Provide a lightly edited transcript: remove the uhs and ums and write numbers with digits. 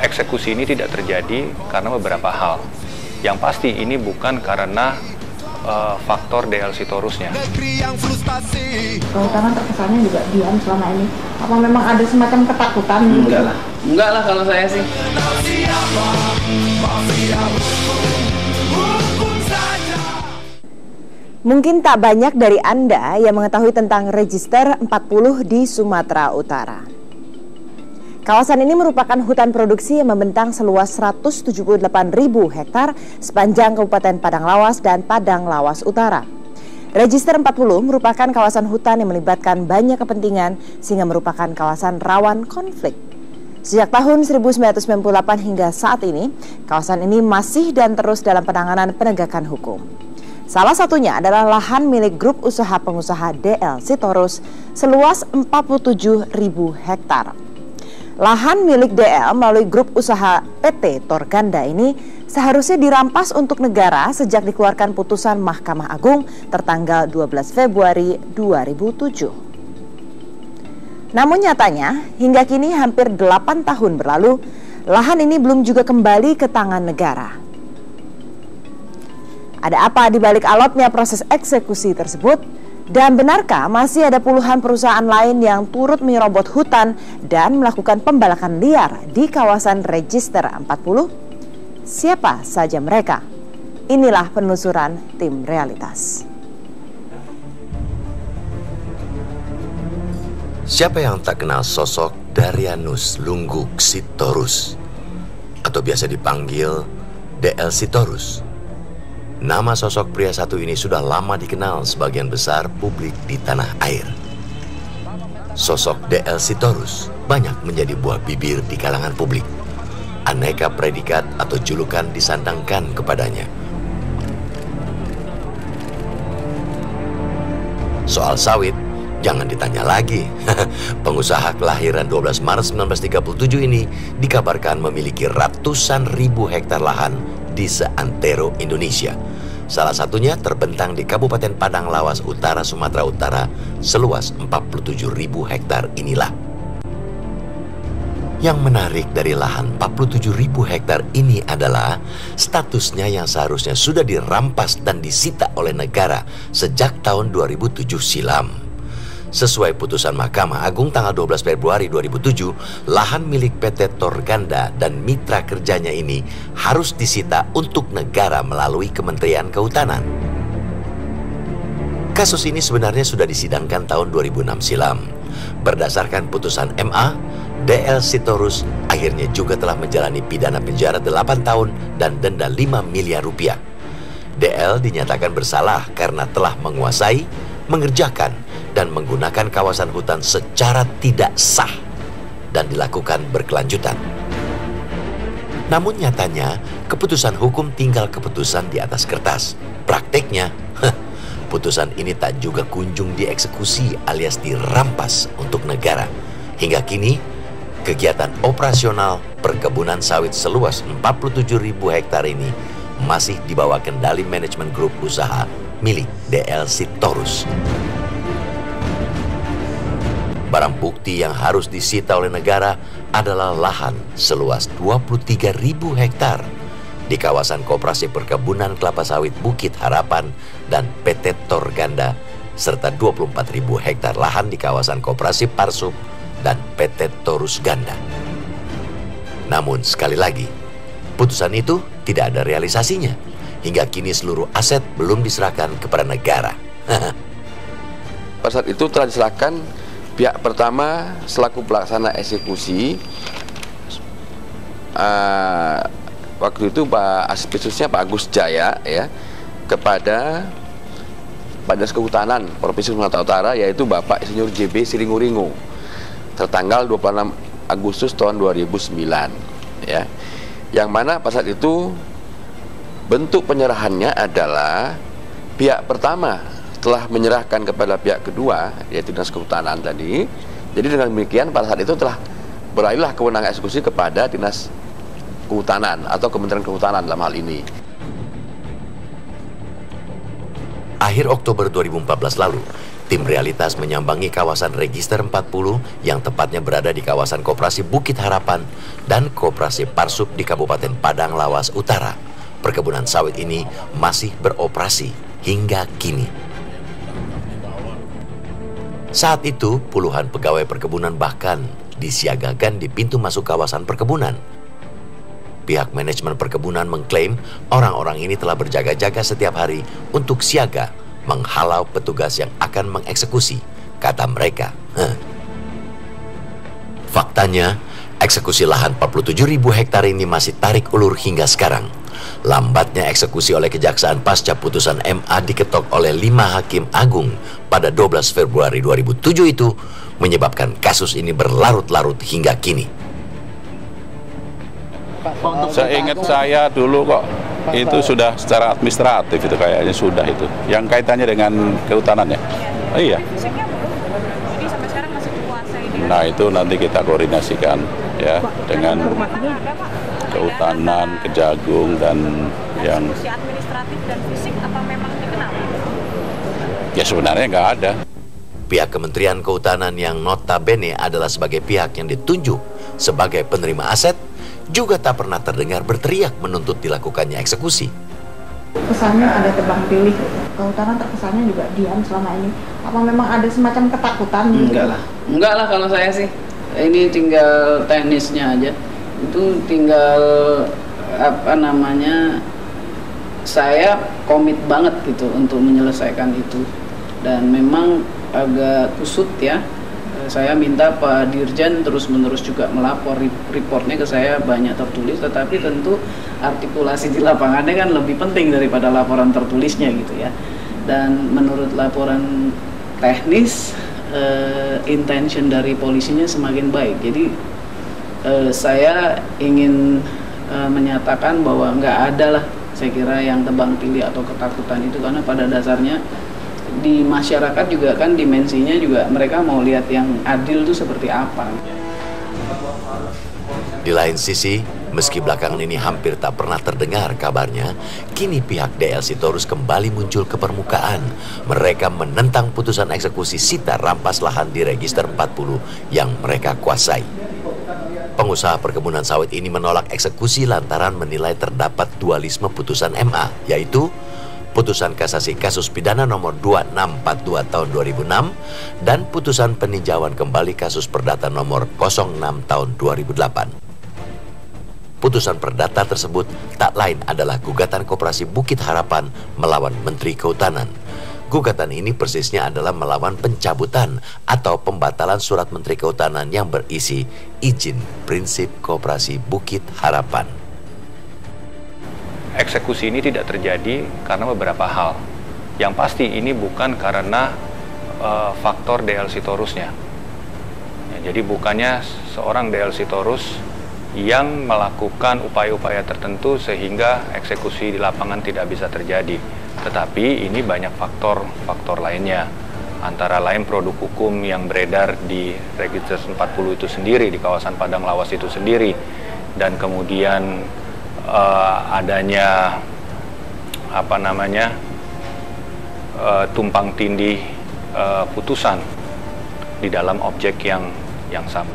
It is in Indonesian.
Eksekusi ini tidak terjadi karena beberapa hal. Yang pasti ini bukan karena faktor DL Sitorusnya. Kehutanan terkesannya juga diam selama ini. Apa memang ada semacam ketakutan? Enggak lah kalau saya sih. Mungkin tak banyak dari Anda yang mengetahui tentang Register 40 di Sumatera Utara. Kawasan ini merupakan hutan produksi yang membentang seluas 178.000 hektar sepanjang Kabupaten Padang Lawas dan Padang Lawas Utara. Register 40 merupakan kawasan hutan yang melibatkan banyak kepentingan sehingga merupakan kawasan rawan konflik. Sejak tahun 1998 hingga saat ini, kawasan ini masih dan terus dalam penanganan penegakan hukum. Salah satunya adalah lahan milik grup usaha pengusaha DL Sitorus seluas 47.000 hektar. Lahan milik DL melalui grup usaha PT Torganda ini seharusnya dirampas untuk negara sejak dikeluarkan putusan Mahkamah Agung tertanggal 12 Februari 2007. Namun nyatanya, hingga kini hampir 8 tahun berlalu, lahan ini belum juga kembali ke tangan negara. Ada apa di balik alotnya proses eksekusi tersebut? Dan benarkah masih ada puluhan perusahaan lain yang turut menyerobot hutan dan melakukan pembalakan liar di kawasan Register 40? Siapa saja mereka? Inilah penelusuran tim Realitas. Siapa yang tak kenal sosok Darianus Lungguk Sitorus atau biasa dipanggil DL Sitorus? Nama sosok pria satu ini sudah lama dikenal sebagian besar publik di tanah air. Sosok DL Sitorus banyak menjadi buah bibir di kalangan publik. Aneka predikat atau julukan disandangkan kepadanya. Soal sawit, jangan ditanya lagi. Pengusaha kelahiran 12 Maret 1937 ini dikabarkan memiliki ratusan ribu hektar lahan di seantero Indonesia. Salah satunya terbentang di Kabupaten Padang Lawas Utara, Sumatera Utara, seluas 47.000 hektar inilah. Yang menarik dari lahan 47.000 hektar ini adalah statusnya yang seharusnya sudah dirampas dan disita oleh negara sejak tahun 2007 silam. Sesuai putusan Mahkamah Agung tanggal 12 Februari 2007, lahan milik PT Torganda dan mitra kerjanya ini harus disita untuk negara melalui Kementerian Kehutanan. Kasus ini sebenarnya sudah disidangkan tahun 2006 silam. Berdasarkan putusan MA, DL Sitorus akhirnya juga telah menjalani pidana penjara 8 tahun dan denda 5 miliar rupiah. DL dinyatakan bersalah karena telah menguasai, mengerjakan, dan menggunakan kawasan hutan secara tidak sah dan dilakukan berkelanjutan. Namun nyatanya, keputusan hukum tinggal keputusan di atas kertas. Prakteknya, putusan ini tak juga kunjung dieksekusi alias dirampas untuk negara. Hingga kini, kegiatan operasional perkebunan sawit seluas 47.000 hektar ini masih di bawah kendali manajemen grup usaha milik DL Sitorus. Barang bukti yang harus disita oleh negara adalah lahan seluas 23.000 hektar di kawasan Koperasi Perkebunan Kelapa Sawit Bukit Harapan dan PT Torganda, serta 24.000 hektar lahan di kawasan Koperasi Parsup dan PT Torus Ganda. Namun sekali lagi, putusan itu tidak ada realisasinya. Hingga kini seluruh aset belum diserahkan kepada negara. Pada saat itu telah diserahkan pihak pertama selaku pelaksana eksekusi, waktu itu Pak Aspesiusnya Pak Agus Jaya ya, kepada Dinas Kehutanan Provinsi Sumatera Utara, yaitu Bapak Insinyur JB Siringuringu, tertanggal 26 Agustus tahun 2009 ya. Yang mana pada saat itu bentuk penyerahannya adalah pihak pertama telah menyerahkan kepada pihak kedua, yaitu Dinas Kehutanan tadi. Jadi dengan demikian pada saat itu telah beralihlah kewenangan eksekusi kepada Dinas Kehutanan atau Kementerian Kehutanan dalam hal ini. Akhir Oktober 2014 lalu, Tim Realitas menyambangi kawasan Register 40 yang tepatnya berada di kawasan Koperasi Bukit Harapan dan Koperasi Parsup di Kabupaten Padang Lawas Utara. Perkebunan sawit ini masih beroperasi hingga kini. Saat itu, puluhan pegawai perkebunan bahkan disiagakan di pintu masuk kawasan perkebunan. Pihak manajemen perkebunan mengklaim orang-orang ini telah berjaga-jaga setiap hari untuk siaga menghalau petugas yang akan mengeksekusi, kata mereka. Faktanya, eksekusi lahan 47.000 hektar ini masih tarik ulur hingga sekarang. Lambatnya eksekusi oleh Kejaksaan pasca putusan MA diketok oleh 5 hakim agung pada 12 Februari 2007 itu menyebabkan kasus ini berlarut-larut hingga kini. Seingat saya dulu kok itu sudah secara administratif itu kayaknya sudah itu. Yang kaitannya dengan kehutanan ya. Oh, iya. Nah itu nanti kita koordinasikan ya dengan kehutanan, kejagung dan yang administratif dan fisik apa memang dikenal? Ya sebenarnya nggak ada. Pihak Kementerian Kehutanan yang notabene adalah sebagai pihak yang ditunjuk sebagai penerima aset juga tak pernah terdengar berteriak menuntut dilakukannya eksekusi. Kesannya ada tebang pilih, kehutanan terkesannya juga diam selama ini. Apa memang ada semacam ketakutan? Enggak lah kalau saya sih. Ini tinggal teknisnya aja. Itu tinggal saya komit banget gitu untuk menyelesaikan itu. Dan memang agak kusut ya. Saya minta Pak Dirjen terus-menerus juga melapor, reportnya ke saya banyak tertulis, tetapi tentu artikulasi di lapangannya kan lebih penting daripada laporan tertulisnya gitu ya. Dan menurut laporan teknis, intention dari polisinya semakin baik. Jadi saya ingin menyatakan bahwa nggak ada lah, saya kira yang tebang pilih atau ketakutan itu, karena pada dasarnya di masyarakat juga kan dimensinya juga mereka mau lihat yang adil itu seperti apa. Di lain sisi, meski belakangan ini hampir tak pernah terdengar kabarnya, kini pihak DL Sitorus kembali muncul ke permukaan. Mereka menentang putusan eksekusi sita rampas lahan di Register 40 yang mereka kuasai. Pengusaha perkebunan sawit ini menolak eksekusi lantaran menilai terdapat dualisme putusan MA, yaitu putusan kasasi kasus pidana nomor 2642 tahun 2006 dan putusan peninjauan kembali kasus perdata nomor 06 tahun 2008. Putusan perdata tersebut tak lain adalah gugatan Koperasi Bukit Harapan melawan Menteri Kehutanan. Gugatan ini persisnya adalah melawan pencabutan atau pembatalan surat Menteri Kehutanan yang berisi izin prinsip Koperasi Bukit Harapan. Eksekusi ini tidak terjadi karena beberapa hal. Yang pasti ini bukan karena faktor DL Sitorusnya. Ya, jadi bukannya seorang DL Sitorus yang melakukan upaya-upaya tertentu sehingga eksekusi di lapangan tidak bisa terjadi. Tetapi ini banyak faktor lainnya. Antara lain produk hukum yang beredar di Register 40 itu sendiri, di kawasan Padang Lawas itu sendiri. Dan kemudian adanya tumpang tindih putusan di dalam objek yang sama.